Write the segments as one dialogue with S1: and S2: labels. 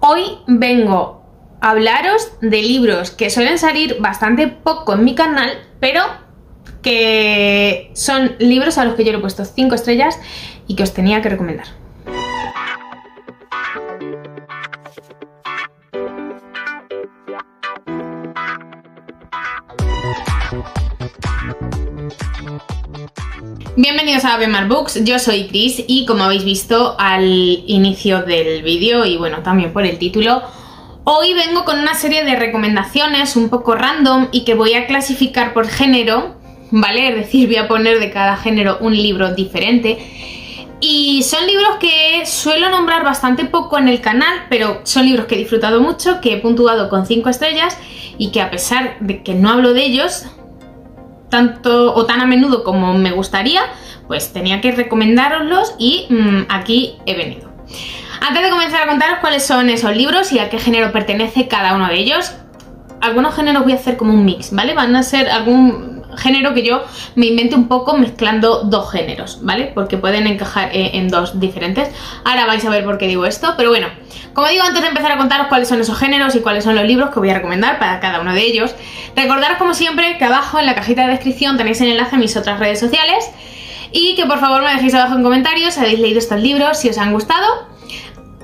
S1: Hoy vengo a hablaros de libros que suelen salir bastante poco en mi canal, pero que son libros a los que yo le he puesto 5 estrellas y que os tenía que recomendar. Bienvenidos a Bemar Books, yo soy Chris y como habéis visto al inicio del vídeo y bueno, también por el título, hoy vengo con una serie de recomendaciones un poco random y que voy a clasificar por género, ¿vale? Es decir, voy a poner de cada género un libro diferente. Y son libros que suelo nombrar bastante poco en el canal, pero son libros que he disfrutado mucho, que he puntuado con 5 estrellas y que a pesar de que no hablo de ellos tanto o tan a menudo como me gustaría, pues tenía que recomendároslos y aquí he venido. Antes de comenzar a contaros cuáles son esos libros y a qué género pertenece cada uno de ellos, algunos géneros voy a hacer como un mix, ¿vale? Van a ser algún género que yo me invente un poco mezclando dos géneros, ¿vale? Porque pueden encajar en dos diferentes. Ahora vais a ver por qué digo esto, pero bueno, como digo, antes de empezar a contaros cuáles son esos géneros y cuáles son los libros que voy a recomendar para cada uno de ellos, recordaros como siempre que abajo en la cajita de descripción tenéis el enlace a mis otras redes sociales y que por favor me dejéis abajo en comentarios si habéis leído estos libros, si os han gustado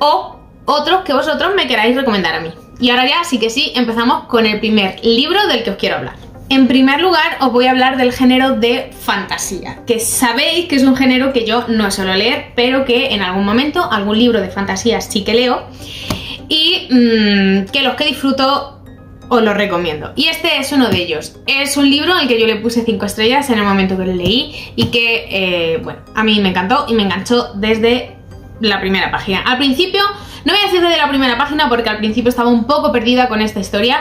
S1: o otros que vosotros me queráis recomendar a mí. Y ahora ya sí que sí, empezamos con el primer libro del que os quiero hablar. En primer lugar os voy a hablar del género de fantasía, que sabéis que es un género que yo no suelo leer, pero que en algún momento algún libro de fantasía sí que leo y que los que disfruto os los recomiendo. Y este es uno de ellos. Es un libro al que yo le puse 5 estrellas en el momento que lo leí y que, bueno, a mí me encantó y me enganchó desde la primera página. Al principio, no voy a decir desde la primera página porque al principio estaba un poco perdida con esta historia.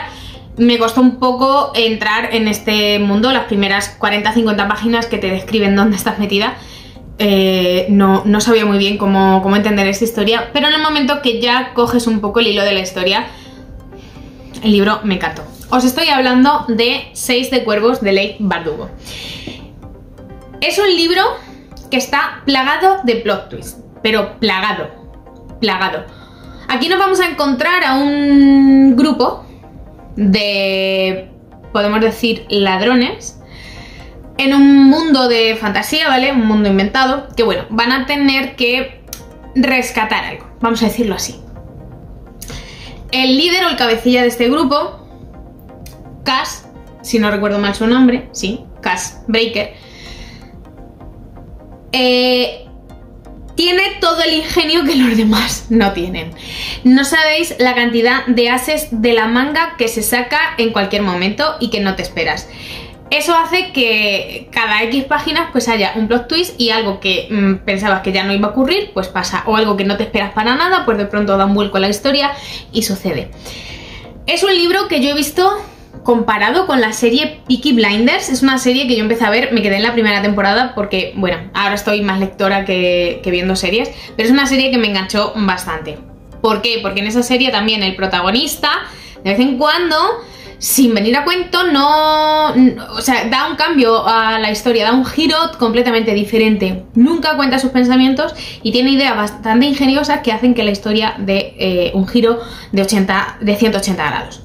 S1: Me costó un poco entrar en este mundo, las primeras 40-50 páginas que te describen dónde estás metida. No sabía muy bien cómo entender esta historia, pero en el momento que ya coges un poco el hilo de la historia, el libro me encantó. Os estoy hablando de 6 de Cuervos de Leigh Bardugo. Es un libro que está plagado de plot twist, pero plagado. Aquí nos vamos a encontrar a un grupo de, podemos decir, ladrones en un mundo de fantasía, ¿vale? Un mundo inventado, que bueno, van a tener que rescatar algo, vamos a decirlo así. El líder o el cabecilla de este grupo, Cass, si no recuerdo mal su nombre, sí, Cass Breaker, tiene todo el ingenio que los demás no tienen. No sabéis la cantidad de ases de la manga que se saca en cualquier momento y que no te esperas. Eso hace que cada X páginas pues haya un plot twist y algo que pensabas que ya no iba a ocurrir, pues pasa. O algo que no te esperas para nada, pues de pronto da un vuelco a la historia y sucede. Es un libro que yo he visto comparado con la serie Peaky Blinders. Es una serie que yo empecé a ver, me quedé en la primera temporada porque, bueno, ahora estoy más lectora que viendo series, pero es una serie que me enganchó bastante. ¿Por qué? Porque en esa serie también el protagonista, de vez en cuando, sin venir a cuento, o sea, da un cambio a la historia, da un giro completamente diferente. Nunca cuenta sus pensamientos y tiene ideas bastante ingeniosas que hacen que la historia dé un giro de 180 grados.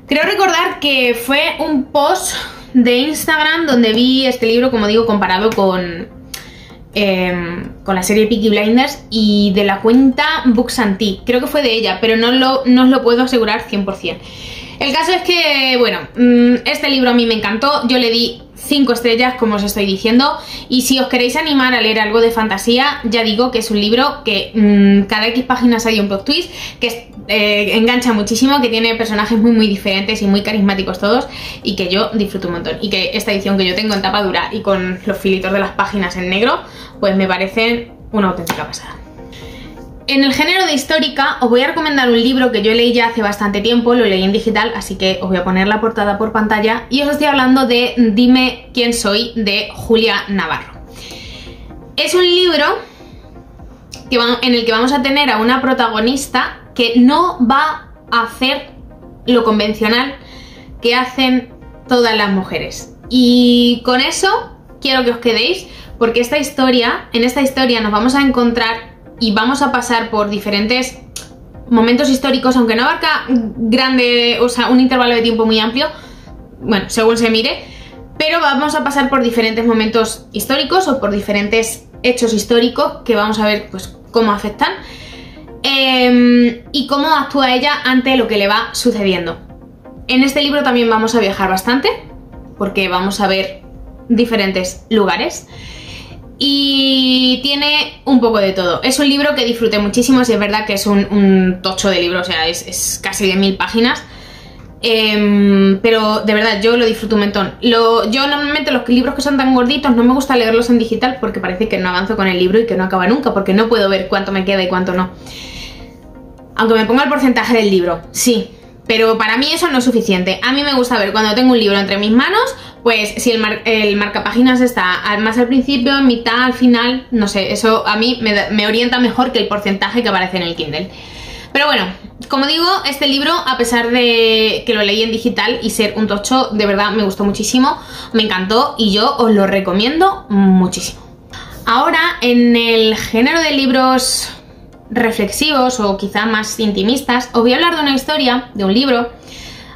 S1: Creo recordar que fue un post de Instagram donde vi este libro, como digo, comparado con la serie Peaky Blinders y de la cuenta Books and Tea. Creo que fue de ella, pero no os lo puedo asegurar 100%. El caso es que, bueno, este libro a mí me encantó, yo le di 5 estrellas, como os estoy diciendo, y si os queréis animar a leer algo de fantasía, ya digo que es un libro que cada X páginas hay un plot twist, que engancha muchísimo, que tiene personajes muy diferentes y muy carismáticos todos, y que yo disfruto un montón, y que esta edición que yo tengo en tapa dura y con los filitos de las páginas en negro, pues me parecen una auténtica pasada. En el género de histórica os voy a recomendar un libro que yo leí ya hace bastante tiempo, lo leí en digital, así que os voy a poner la portada por pantalla y os estoy hablando de Dime quién soy, de Julia Navarro. Es un libro en el que vamos a tener a una protagonista que no va a hacer lo convencional que hacen todas las mujeres. Y con eso quiero que os quedéis, porque en esta historia nos vamos a encontrar y vamos a pasar por diferentes momentos históricos, aunque no abarca grande, o sea, un intervalo de tiempo muy amplio, bueno, según se mire, pero vamos a pasar por diferentes momentos históricos o por diferentes hechos históricos que vamos a ver pues cómo afectan y cómo actúa ella ante lo que le va sucediendo. En este libro también vamos a viajar bastante porque vamos a ver diferentes lugares y tiene un poco de todo. Es un libro que disfruté muchísimo, si es verdad que es un tocho de libro, o sea, es casi de 1000 páginas. Pero de verdad yo lo disfruto un montón. Yo normalmente los libros que son tan gorditos no me gusta leerlos en digital porque parece que no avanzo con el libro y que no acaba nunca, porque no puedo ver cuánto me queda y cuánto no. Aunque me ponga el porcentaje del libro, sí, pero para mí eso no es suficiente. A mí me gusta ver cuando tengo un libro entre mis manos, pues si el marcapáginas está más al principio, en mitad, al final, no sé, eso a mí me orienta mejor que el porcentaje que aparece en el Kindle. Pero bueno, como digo, este libro, a pesar de que lo leí en digital y ser un tocho, de verdad me gustó muchísimo, me encantó y yo os lo recomiendo muchísimo. Ahora, en el género de libros reflexivos o quizá más intimistas, os voy a hablar de una historia, de un libro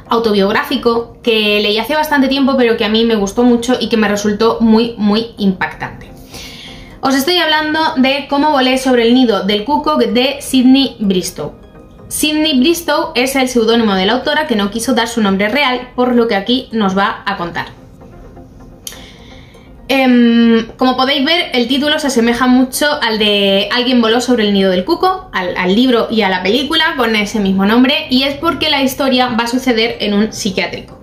S1: autobiográfico que leí hace bastante tiempo, pero que a mí me gustó mucho y que me resultó muy, muy impactante. Os estoy hablando de Cómo volé sobre el nido del cuco de Sydney Bristow. Sydney Bristow es el seudónimo de la autora que no quiso dar su nombre real, por lo que aquí nos va a contar. Como podéis ver, el título se asemeja mucho al de Alguien voló sobre el nido del cuco, al libro y a la película con ese mismo nombre, y es porque la historia va a suceder en un psiquiátrico.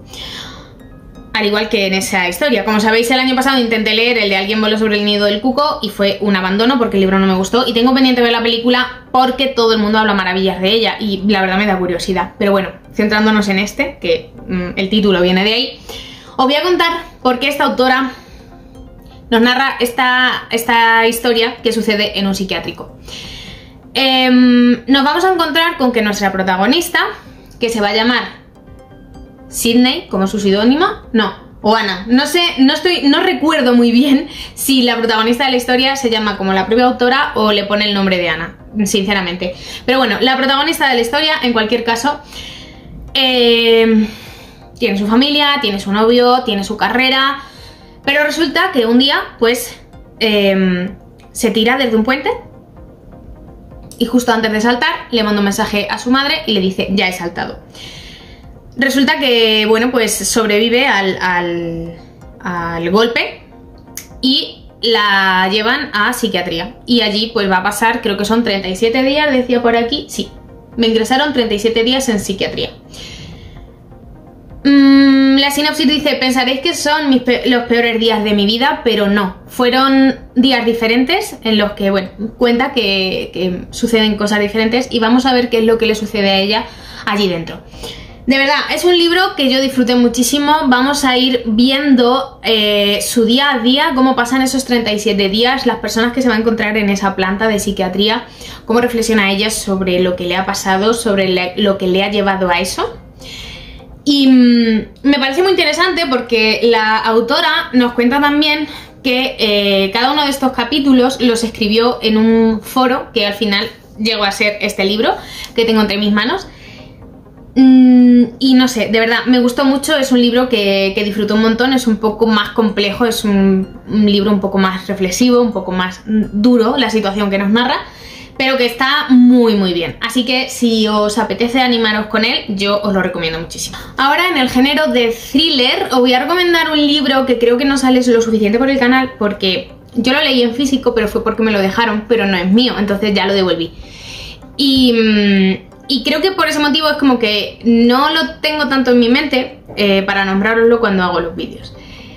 S1: Al igual que en esa historia. Como sabéis, el año pasado intenté leer el de Alguien voló sobre el nido del cuco y fue un abandono porque el libro no me gustó, y tengo pendiente ver la película porque todo el mundo habla maravillas de ella y la verdad me da curiosidad. Pero bueno, centrándonos en este, que el título viene de ahí, os voy a contar por qué esta autora nos narra esta historia que sucede en un psiquiátrico. Nos vamos a encontrar con que nuestra protagonista, que se va a llamar Sydney, como su seudónimo, o Ana, no recuerdo muy bien si la protagonista de la historia se llama como la propia autora o le pone el nombre de Ana, sinceramente. Pero bueno, la protagonista de la historia, en cualquier caso, tiene su familia, tiene su novio, tiene su carrera, pero resulta que un día, pues, se tira desde un puente y justo antes de saltar le manda un mensaje a su madre y le dice: ya he saltado. Resulta que, bueno, pues sobrevive al golpe y la llevan a psiquiatría. Y allí pues va a pasar, creo que son 37 días, decía por aquí, sí, me ingresaron 37 días en psiquiatría. La sinopsis dice: pensaréis que son los peores días de mi vida, pero no. Fueron días diferentes en los que, bueno, cuenta que suceden cosas diferentes y vamos a ver qué es lo que le sucede a ella allí dentro. De verdad, es un libro que yo disfruté muchísimo. Vamos a ir viendo su día a día, cómo pasan esos 37 días, las personas que se va a encontrar en esa planta de psiquiatría, cómo reflexiona ella sobre lo que le ha pasado, sobre lo que le ha llevado a eso. Y me parece muy interesante porque la autora nos cuenta también que cada uno de estos capítulos los escribió en un foro que al final llegó a ser este libro que tengo entre mis manos. Y no sé, de verdad, me gustó mucho, es un libro que disfruto un montón, es un poco más complejo, es un libro un poco más reflexivo, un poco más duro la situación que nos narra, pero que está muy muy bien. Así que si os apetece animaros con él, yo os lo recomiendo muchísimo. Ahora, en el género de thriller, os voy a recomendar un libro que creo que no sale lo suficiente por el canal, porque yo lo leí en físico, pero fue porque me lo dejaron, pero no es mío, entonces ya lo devolví. Y creo que por ese motivo es como que no lo tengo tanto en mi mente para nombraroslo cuando hago los vídeos.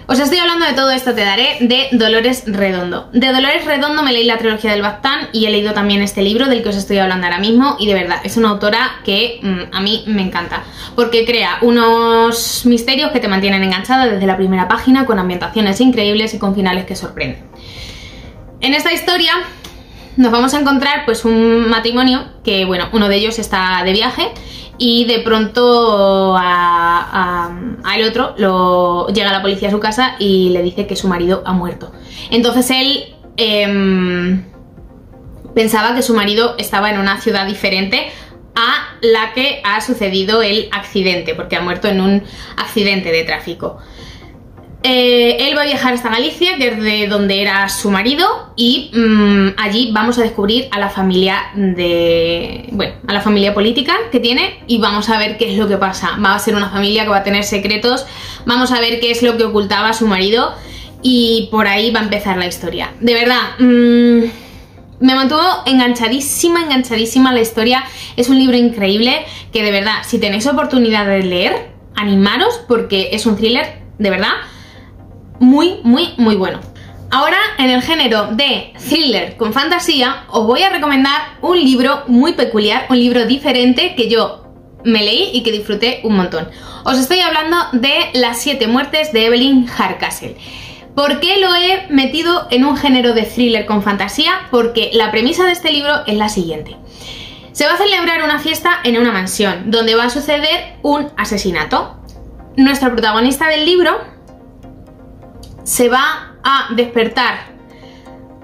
S1: Os estoy hablando de Todo esto te daré, de Dolores Redondo. De Dolores Redondo me leí la trilogía del Baztán y he leído también este libro del que os estoy hablando ahora mismo, y de verdad es una autora que a mí me encanta, porque crea unos misterios que te mantienen enganchada desde la primera página, con ambientaciones increíbles y con finales que sorprenden. En esta historia nos vamos a encontrar pues un matrimonio que, bueno, uno de ellos está de viaje y de pronto al otro llega la policía a su casa y le dice que su marido ha muerto. Entonces él pensaba que su marido estaba en una ciudad diferente a la que ha sucedido el accidente, porque ha muerto en un accidente de tráfico. Él va a viajar hasta Galicia, que es de donde era su marido, y allí vamos a descubrir a la familia a la familia política que tiene, y vamos a ver qué es lo que pasa. Va a ser una familia que va a tener secretos, vamos a ver qué es lo que ocultaba su marido, y por ahí va a empezar la historia. De verdad, me mantuvo enganchadísima la historia. Es un libro increíble que, de verdad, si tenéis oportunidad de leer, animaros, porque es un thriller, de verdad, muy bueno. Ahora, en el género de thriller con fantasía, os voy a recomendar un libro muy peculiar, un libro diferente que yo me leí y que disfruté un montón. Os estoy hablando de Las 7 muertes de Evelyn Hardcastle. ¿Por qué lo he metido en un género de thriller con fantasía? Porque la premisa de este libro es la siguiente. Se va a celebrar una fiesta en una mansión, donde va a suceder un asesinato. Nuestra protagonista del libro se va a despertar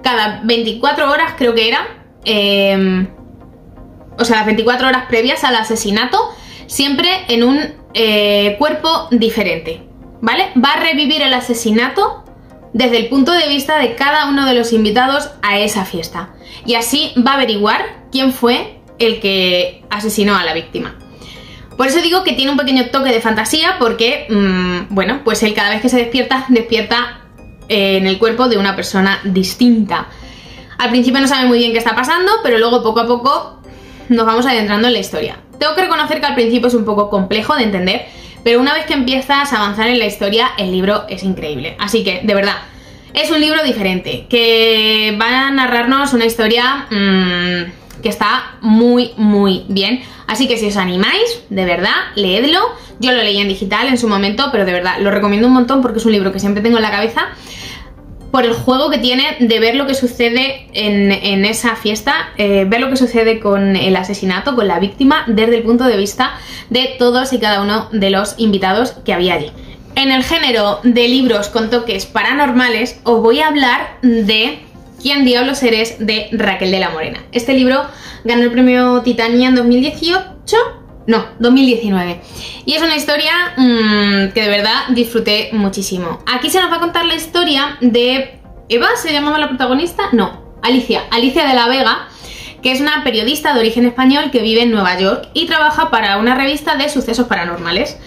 S1: cada 24 horas, creo que era, o sea, las 24 horas previas al asesinato, siempre en un cuerpo diferente, ¿vale? Va a revivir el asesinato desde el punto de vista de cada uno de los invitados a esa fiesta, y así va a averiguar quién fue el que asesinó a la víctima. Por eso digo que tiene un pequeño toque de fantasía, porque, bueno, pues él cada vez que se despierta en el cuerpo de una persona distinta. Al principio no sabe muy bien qué está pasando, pero luego poco a poco nos vamos adentrando en la historia. Tengo que reconocer que al principio es un poco complejo de entender, pero una vez que empiezas a avanzar en la historia, el libro es increíble. Así que, de verdad, es un libro diferente, que va a narrarnos una historia que está muy bien. Así que si os animáis, de verdad, leedlo. Yo lo leí en digital en su momento, pero de verdad lo recomiendo un montón, porque es un libro que siempre tengo en la cabeza por el juego que tiene de ver lo que sucede en esa fiesta, ver lo que sucede con el asesinato, con la víctima, desde el punto de vista de todos y cada uno de los invitados que había allí. En el género de libros con toques paranormales, os voy a hablar de ¿Quién diablos eres?, de Raquel de la Morena. Este libro ganó el premio Titania en 2019. Y es una historia que de verdad disfruté muchísimo. Aquí se nos va a contar la historia de Eva, ¿se llamaba la protagonista? No, Alicia de la Vega, que es una periodista de origen español que vive en Nueva York y trabaja para una revista de sucesos paranormales.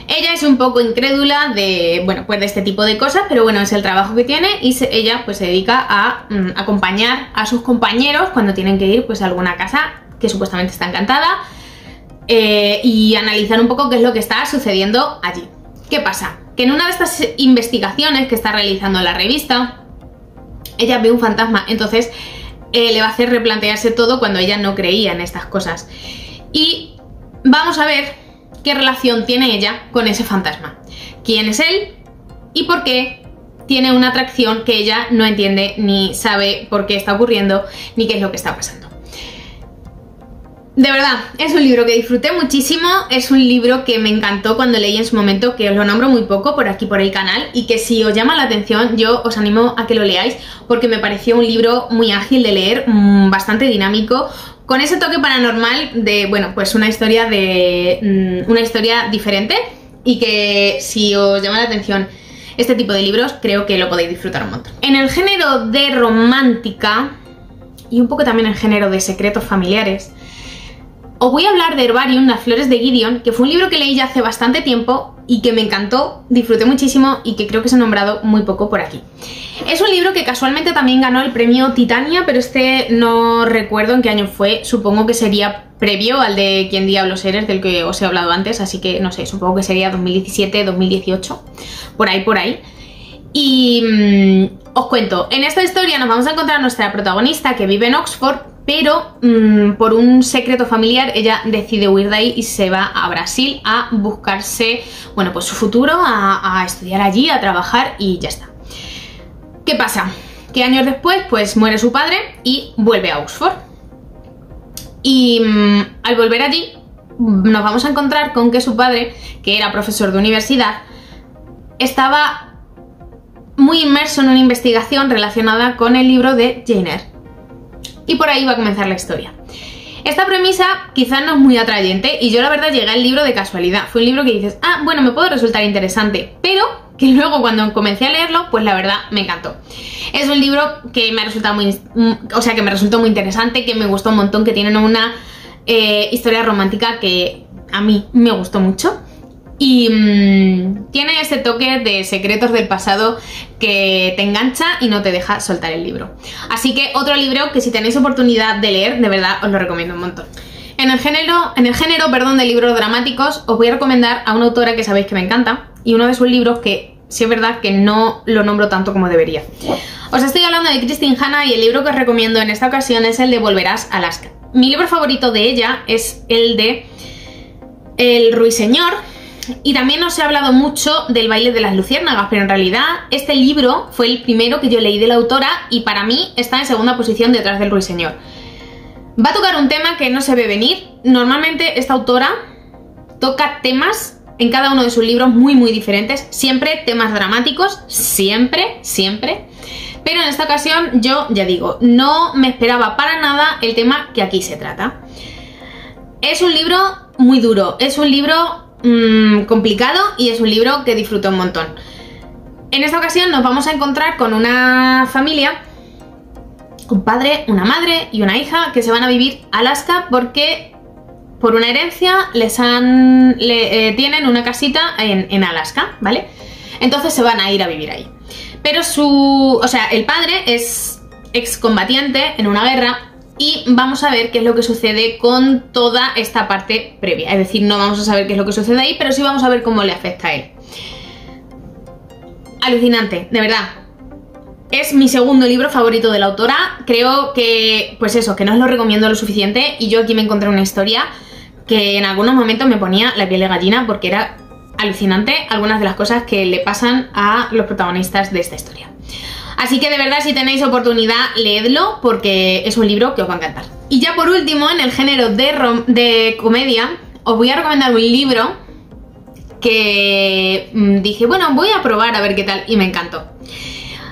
S1: Ella es un poco incrédula de, bueno, pues de este tipo de cosas, pero bueno, es el trabajo que tiene, y ella pues se dedica a acompañar a sus compañeros cuando tienen que ir pues a alguna casa que supuestamente está encantada, y analizar un poco qué es lo que está sucediendo allí. ¿Qué pasa? Que en una de estas investigaciones que está realizando la revista, ella ve un fantasma, entonces le va a hacer replantearse todo cuando ella no creía en estas cosas. Y vamos a ver qué relación tiene ella con ese fantasma, quién es él y por qué tiene una atracción que ella no entiende, ni sabe por qué está ocurriendo, ni qué es lo que está pasando. De verdad, es un libro que disfruté muchísimo, es un libro que me encantó cuando leí en su momento, que os lo nombro muy poco por aquí por el canal, y que si os llama la atención yo os animo a que lo leáis, porque me pareció un libro muy ágil de leer, bastante dinámico, con ese toque paranormal de, bueno, pues una historia diferente, y que si os llama la atención este tipo de libros, creo que lo podéis disfrutar un montón. En el género de romántica, y un poco también en el género de secretos familiares, os voy a hablar de Herbarium, Las flores de Gideon, que fue un libro que leí ya hace bastante tiempo y que me encantó, disfruté muchísimo y que creo que se ha nombrado muy poco por aquí. Es un libro que casualmente también ganó el premio Titania, pero este no recuerdo en qué año fue, supongo que sería previo al de ¿Quién diablos eres?, del que os he hablado antes, así que no sé, supongo que sería 2017, 2018, por ahí. Y os cuento, en esta historia nos vamos a encontrar a nuestra protagonista que vive en Oxford, pero por un secreto familiar ella decide huir de ahí y se va a Brasil a buscarse, bueno, pues su futuro, a estudiar allí, a trabajar, y ya está. ¿Qué pasa? Que años después pues muere su padre y vuelve a Oxford. Y al volver allí nos vamos a encontrar con que su padre, que era profesor de universidad, estaba muy inmerso en una investigación relacionada con el libro de Jane Eyre. Y por ahí va a comenzar la historia. Esta premisa quizás no es muy atrayente y yo la verdad llegué al libro de casualidad. Fue un libro que dices, ah, bueno, me puede resultar interesante, pero que luego cuando comencé a leerlo, pues la verdad me encantó. Es un libro que me ha resultado que me resultó muy interesante, que me gustó un montón, que tiene una historia romántica que a mí me gustó mucho. Y tiene ese toque de secretos del pasado que te engancha y no te deja soltar el libro. Así que otro libro que si tenéis oportunidad de leer, de verdad os lo recomiendo un montón. En el género, de libros dramáticos, os voy a recomendar a una autora que sabéis que me encanta y uno de sus libros que sí es verdad que no lo nombro tanto como debería. Os estoy hablando de Kristin Hannah y el libro que os recomiendo en esta ocasión es el de Volverás a Alaska. Mi libro favorito de ella es el de El Ruiseñor. Y también os he hablado mucho del baile de las luciérnagas, pero en realidad este libro fue el primero que yo leí de la autora y para mí está en segunda posición detrás del Ruiseñor. Va a tocar un tema que no se ve venir. Normalmente esta autora toca temas en cada uno de sus libros muy diferentes, siempre temas dramáticos, siempre. Pero en esta ocasión yo, ya digo, no me esperaba para nada el tema que aquí se trata. Es un libro muy duro, es un libro complicado y es un libro que disfruto un montón. En esta ocasión nos vamos a encontrar con una familia, un padre, una madre y una hija que se van a vivir a Alaska porque por una herencia tienen una casita en Alaska, ¿vale? Entonces se van a ir a vivir ahí. Pero el padre es excombatiente en una guerra. Y vamos a ver qué es lo que sucede con toda esta parte previa. Es decir, no vamos a saber qué es lo que sucede ahí, pero sí vamos a ver cómo le afecta a él. Alucinante, de verdad. Es mi segundo libro favorito de la autora. Creo que, pues eso, que no os lo recomiendo lo suficiente. Y yo aquí me encontré una historia que en algunos momentos me ponía la piel de gallina porque era alucinante algunas de las cosas que le pasan a los protagonistas de esta historia. Así que de verdad, si tenéis oportunidad, leedlo porque es un libro que os va a encantar. Y ya por último, en el género de comedia, os voy a recomendar un libro que dije, bueno, voy a probar a ver qué tal, y me encantó.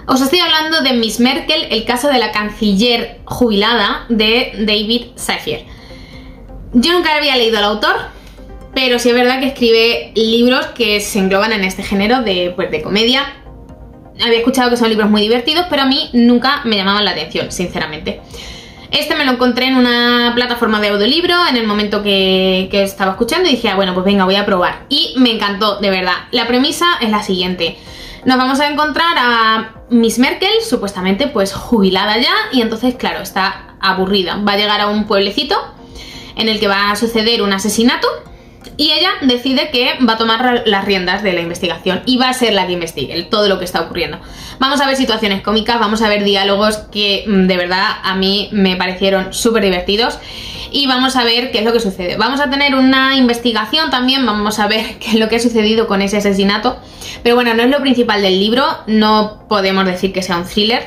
S1: Os estoy hablando de Miss Merkel, el caso de la canciller jubilada de David Safire. Yo nunca había leído al autor, pero sí es verdad que escribe libros que se engloban en este género de comedia. Había escuchado que son libros muy divertidos, pero a mí nunca me llamaban la atención, sinceramente. Este me lo encontré en una plataforma de audiolibro en el momento que estaba escuchando y dije, ah, bueno, pues venga, voy a probar. Y me encantó, de verdad. La premisa es la siguiente. Nos vamos a encontrar a Miss Merkel, supuestamente pues jubilada ya, y entonces, claro, está aburrida. Va a llegar a un pueblecito en el que va a suceder un asesinato. Y ella decide que va a tomar las riendas de la investigación y va a ser la que investigue todo lo que está ocurriendo. Vamos a ver situaciones cómicas, vamos a ver diálogos que de verdad a mí me parecieron súper divertidos y vamos a ver qué es lo que sucede. Vamos a tener una investigación también, vamos a ver qué es lo que ha sucedido con ese asesinato. Pero bueno, no es lo principal del libro, no podemos decir que sea un thriller,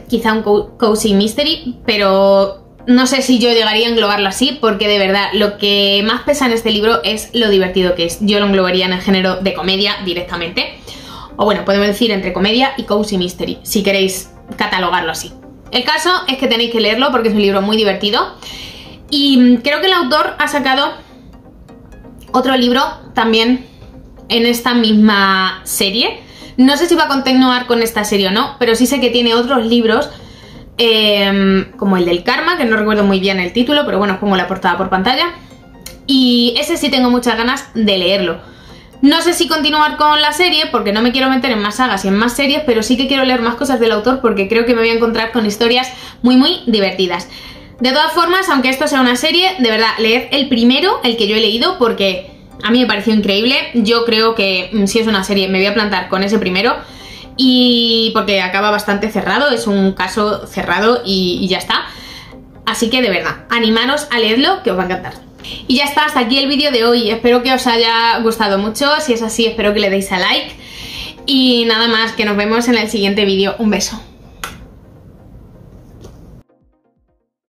S1: quizá un cozy mystery, pero no sé si yo llegaría a englobarlo así, porque de verdad lo que más pesa en este libro es lo divertido que es. Yo lo englobaría en el género de comedia directamente. O bueno, podemos decir entre comedia y cozy mystery, si queréis catalogarlo así. El caso es que tenéis que leerlo porque es un libro muy divertido. Y creo que el autor ha sacado otro libro también en esta misma serie. No sé si va a continuar con esta serie o no, pero sí sé que tiene otros libros como el del karma, que no recuerdo muy bien el título, pero bueno, os pongo la portada por pantalla. Y ese sí tengo muchas ganas de leerlo. No sé si continuar con la serie, porque no me quiero meter en más sagas y en más series, pero sí que quiero leer más cosas del autor porque creo que me voy a encontrar con historias muy divertidas. De todas formas, aunque esto sea una serie, de verdad, leed el primero, el que yo he leído, porque a mí me pareció increíble. Yo creo que si es una serie me voy a plantar con ese primero. Y porque acaba bastante cerrado, es un caso cerrado y ya está. Así que de verdad, animaros a leerlo, que os va a encantar. Y ya está, hasta aquí el vídeo de hoy. Espero que os haya gustado mucho. Si es así, espero que le deis a like. Y nada más, que nos vemos en el siguiente vídeo. Un beso.